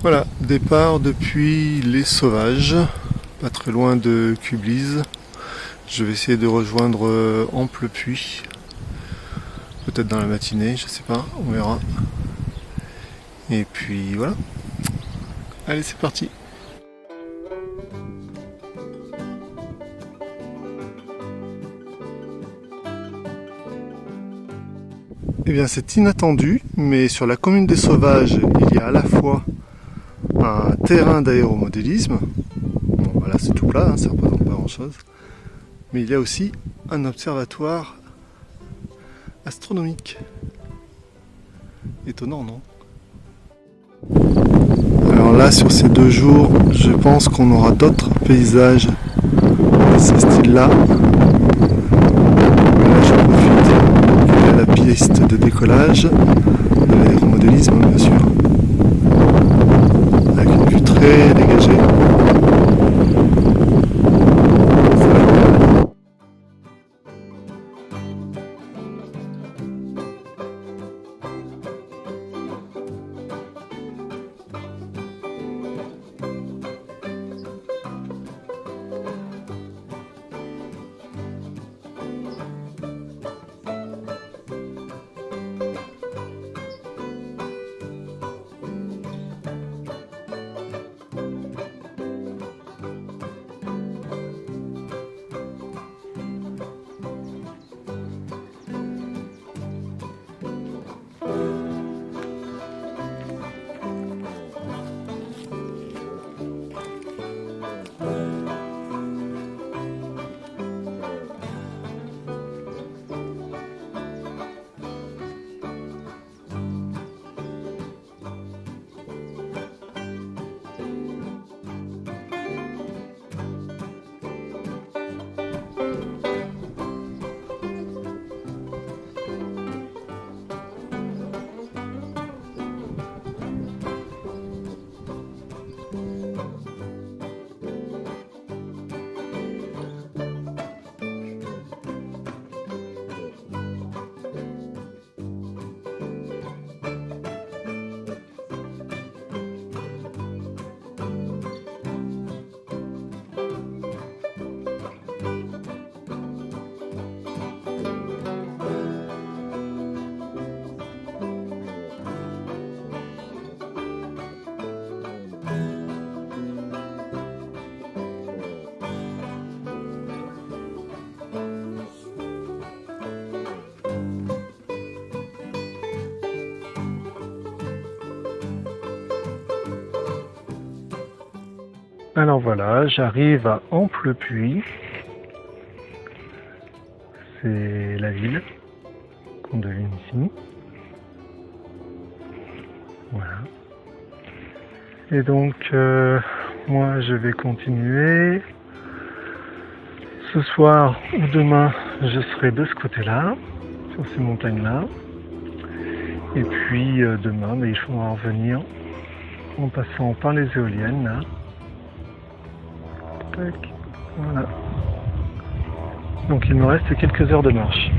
Voilà, départ depuis les Sauvages, pas très loin de Cublise. Je vais essayer de rejoindre Amplepuis, peut-être dans la matinée, je sais pas, on verra. Et puis voilà, allez c'est parti. Eh bien c'est inattendu, mais sur la commune des Sauvages, il y a à la fois un terrain d'aéromodélisme. Bon voilà, c'est tout plat, hein, ça ne représente pas grand chose. Mais il y a aussi un observatoire astronomique. Étonnant, non? Alors là, sur ces 2 jours, je pense qu'on aura d'autres paysages de ce style-là. Là, je profite de la piste de décollage, de l'aéromodélisme, bien sûr, avec une vue très dégagée. Alors voilà, j'arrive à Amplepuis. C'est la ville qu'on devine ici. Voilà. Et donc, moi je vais continuer. Ce soir ou demain, je serai de ce côté-là, sur ces montagnes-là. Et puis demain, il faudra revenir en passant par les éoliennes, là. Voilà. Donc il me reste quelques heures de marche.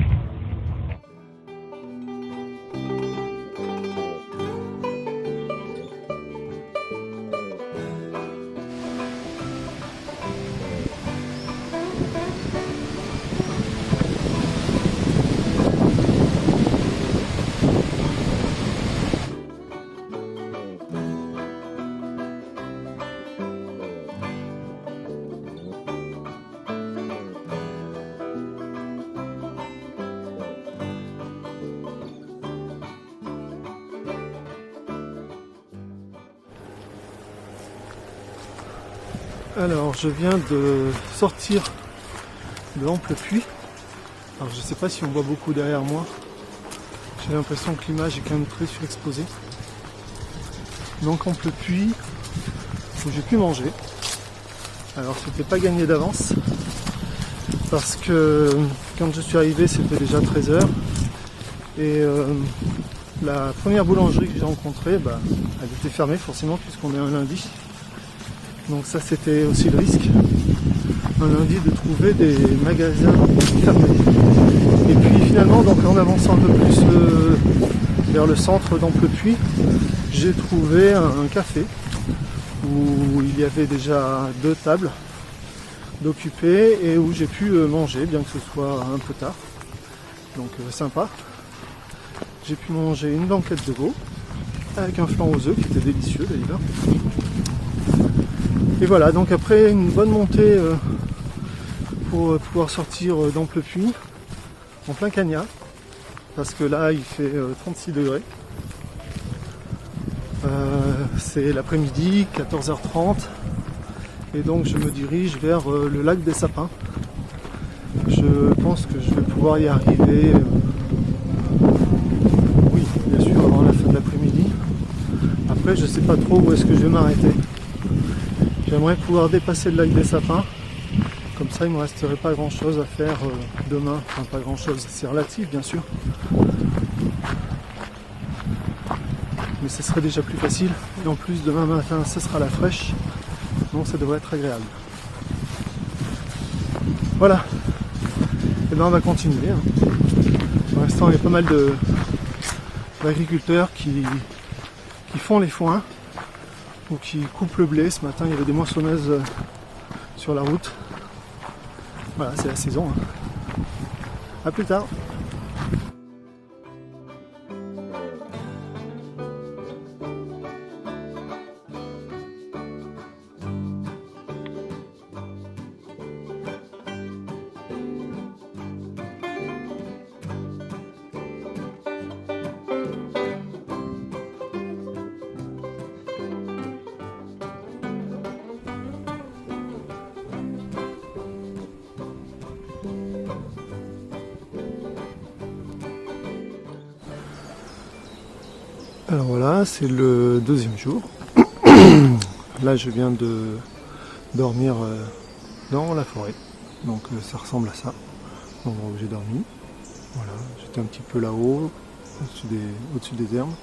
Alors je viens de sortir de Amplepuis. Alors je sais pas si on voit beaucoup derrière moi. J'ai l'impression que l'image est quand même très surexposée. Donc Amplepuis, où j'ai pu manger. Alors c'était pas gagné d'avance. Parce que quand je suis arrivé c'était déjà 13h. Et la première boulangerie que j'ai rencontrée, elle était fermée forcément puisqu'on est un lundi. Donc ça c'était aussi le risque, un lundi, de trouver des magasins fermés. Et puis finalement, donc en avançant un peu plus vers le centre d'Amplepuis, j'ai trouvé un café où il y avait déjà 2 tables d'occupés et où j'ai pu manger, bien que ce soit un peu tard. Donc sympa. J'ai pu manger une blanquette de veau avec un flan aux œufs qui était délicieux d'ailleurs. Et voilà, donc après une bonne montée pour pouvoir sortir d'Amplepuis en plein Cagnat, parce que là il fait 36 degrés. C'est l'après-midi, 14h30, et donc je me dirige vers le lac des Sapins. Je pense que je vais pouvoir y arriver, oui, bien sûr, avant la fin de l'après-midi. Après, je sais pas trop où est-ce que je vais m'arrêter. J'aimerais pouvoir dépasser le lac des Sapins, comme ça il me resterait pas grand-chose à faire demain. Enfin, pas grand-chose, c'est relatif bien sûr. Mais ce serait déjà plus facile. Et en plus, demain matin, ce sera la fraîche. Donc ça devrait être agréable. Voilà. Et bien on va continuer. Pour l'instant, il y a pas mal d'agriculteurs qui font les foins ou qui coupent le blé. Ce matin, il y avait des moissonneuses sur la route. Voilà, c'est la saison. A plus tard. Alors voilà, c'est le 2e jour. Là, je viens de dormir dans la forêt. Donc ça ressemble à ça, l'endroit où j'ai dormi. Voilà, j'étais un petit peu là-haut, au-dessus des herbes.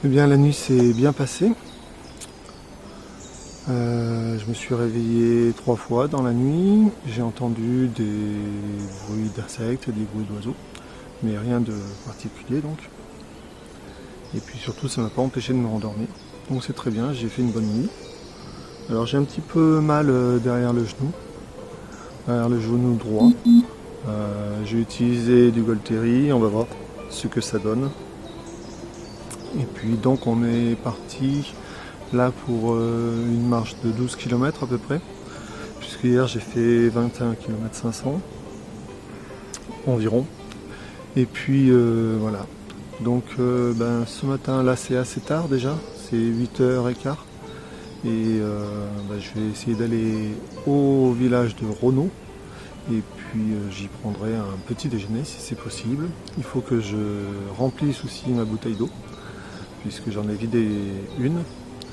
Eh bien, la nuit s'est bien passée. Je me suis réveillé 3 fois dans la nuit. J'ai entendu des bruits d'insectes, des bruits d'oiseaux, mais rien de particulier donc. Et puis surtout, ça ne m'a pas empêché de me rendormir. Donc c'est très bien, j'ai fait une bonne nuit. Alors j'ai un petit peu mal derrière le genou droit. J'ai utilisé du Golteri, on va voir ce que ça donne. Et puis donc on est parti là pour une marche de 12 km à peu près. Puisque hier j'ai fait 21 km 500 environ. Et puis voilà. Donc ce matin là c'est assez tard déjà, c'est 8h15 et je vais essayer d'aller au village de Rono et puis j'y prendrai un petit déjeuner si c'est possible. Il faut que je remplisse aussi ma bouteille d'eau puisque j'en ai vidé une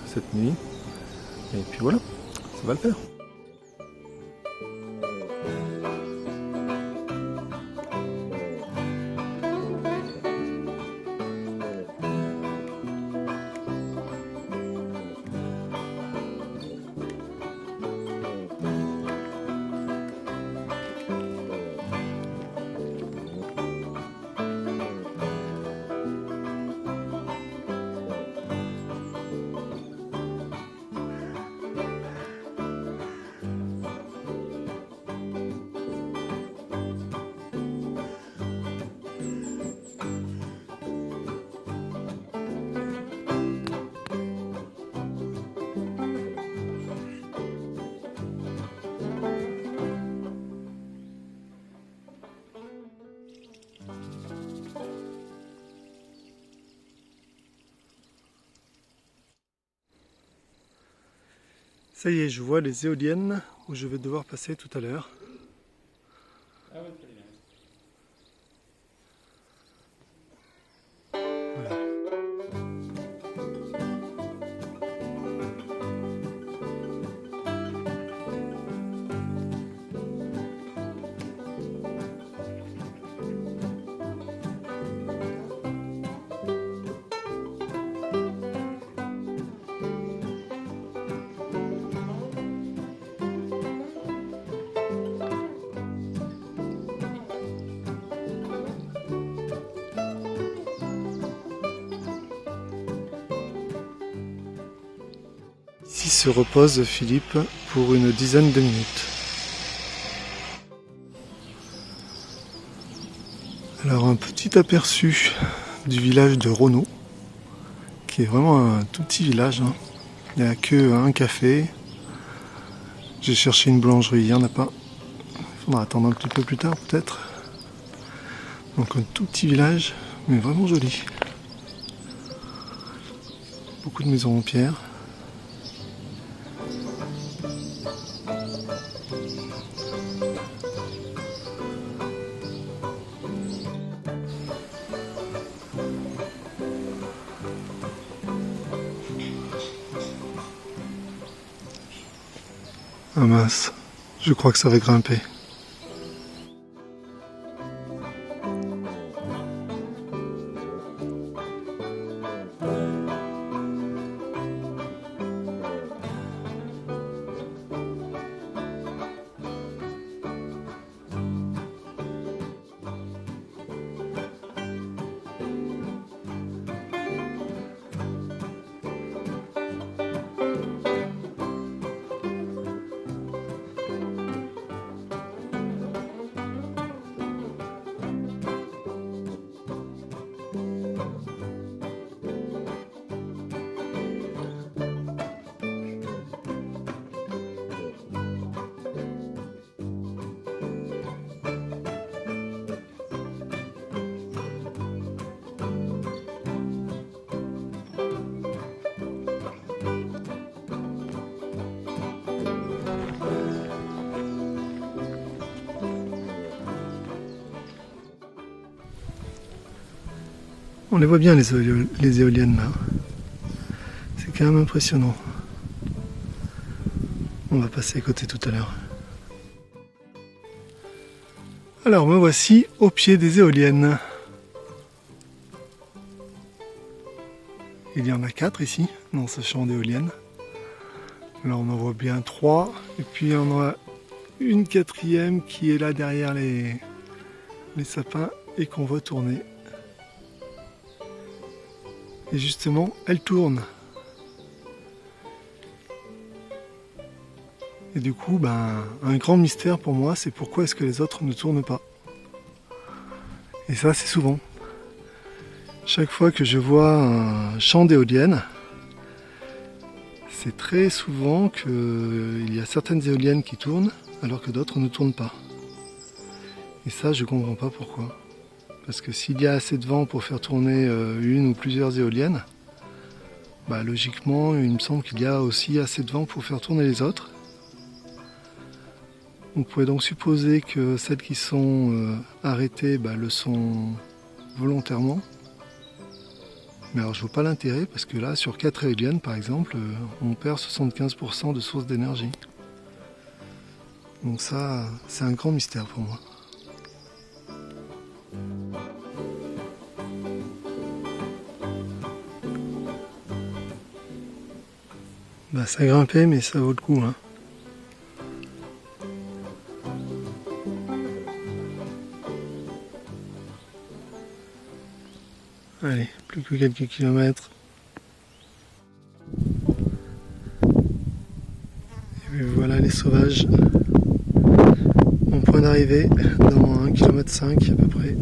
cette nuit et puis voilà, ça va le faire. Ça y est, je vois les éoliennes où je vais devoir passer tout à l'heure. Ah ouais, très bien. Ici se repose Philippe pour une dizaine de minutes. Alors un petit aperçu du village de Rono, qui est vraiment un tout petit village. Il n'y a que un café. J'ai cherché une boulangerie, il n'y en a pas. Il faudra attendre un petit peu plus tard peut-être. Donc un tout petit village, mais vraiment joli. Beaucoup de maisons en pierre. Ah mince, je crois que ça va grimper. On les voit bien les éoliennes là. C'est quand même impressionnant. On va passer à côté tout à l'heure. Alors me voici au pied des éoliennes. Il y en a 4 ici, dans ce champ d'éoliennes. Là on en voit bien 3. Et puis on en a une 4e qui est là derrière les sapins et qu'on voit tourner. Et justement, elle tourne. Et du coup, un grand mystère pour moi, c'est pourquoi est-ce que les autres ne tournent pas. Et ça, c'est souvent. Chaque fois que je vois un champ d'éoliennes, c'est très souvent qu'il y a certaines éoliennes qui tournent, alors que d'autres ne tournent pas. Et ça, je ne comprends pas pourquoi. Parce que s'il y a assez de vent pour faire tourner une ou plusieurs éoliennes, logiquement, il me semble qu'il y a aussi assez de vent pour faire tourner les autres. On pourrait donc supposer que celles qui sont arrêtées le sont volontairement. Mais alors je vois pas l'intérêt parce que là, sur 4 éoliennes par exemple, on perd 75% de source d'énergie. Donc ça, c'est un grand mystère pour moi. Ça a grimpé, mais ça vaut le coup. Allez, plus que quelques kilomètres. Et voilà les sauvages. Mon point d'arrivée dans 1,5 km à peu près.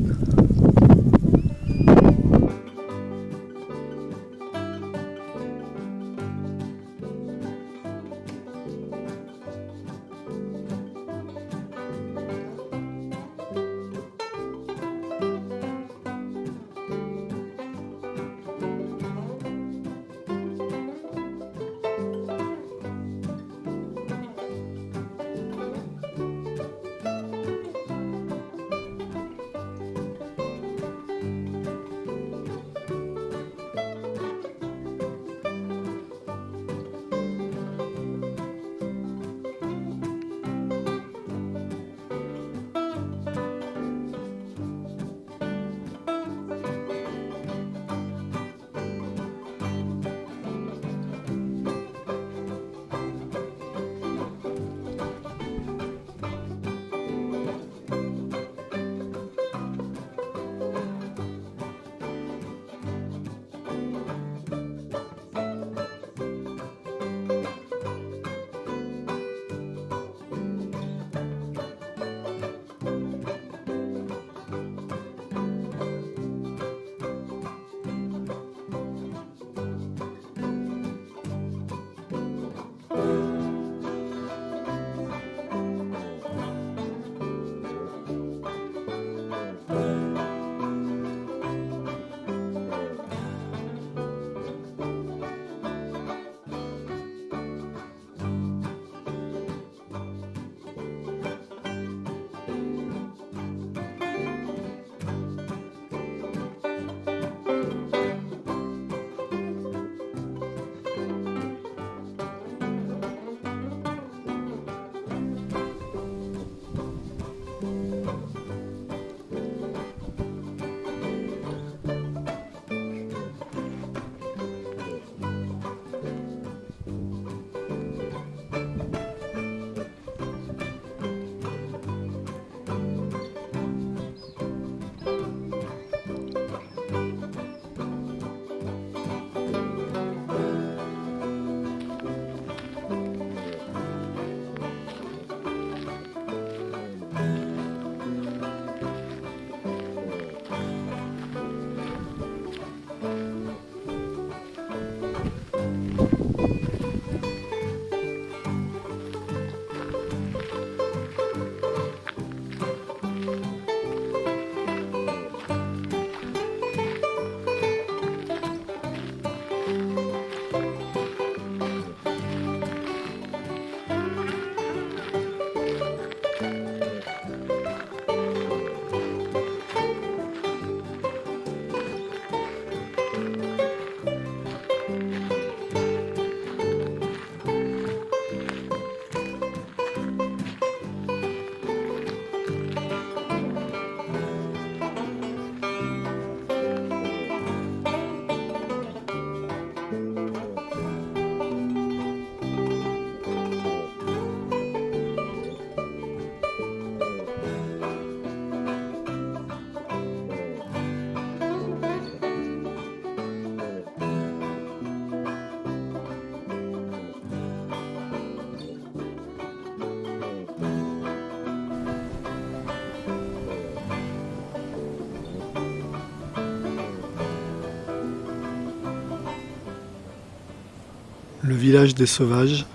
le village des Sauvages,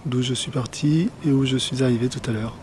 d'où je suis parti et où je suis arrivé tout à l'heure.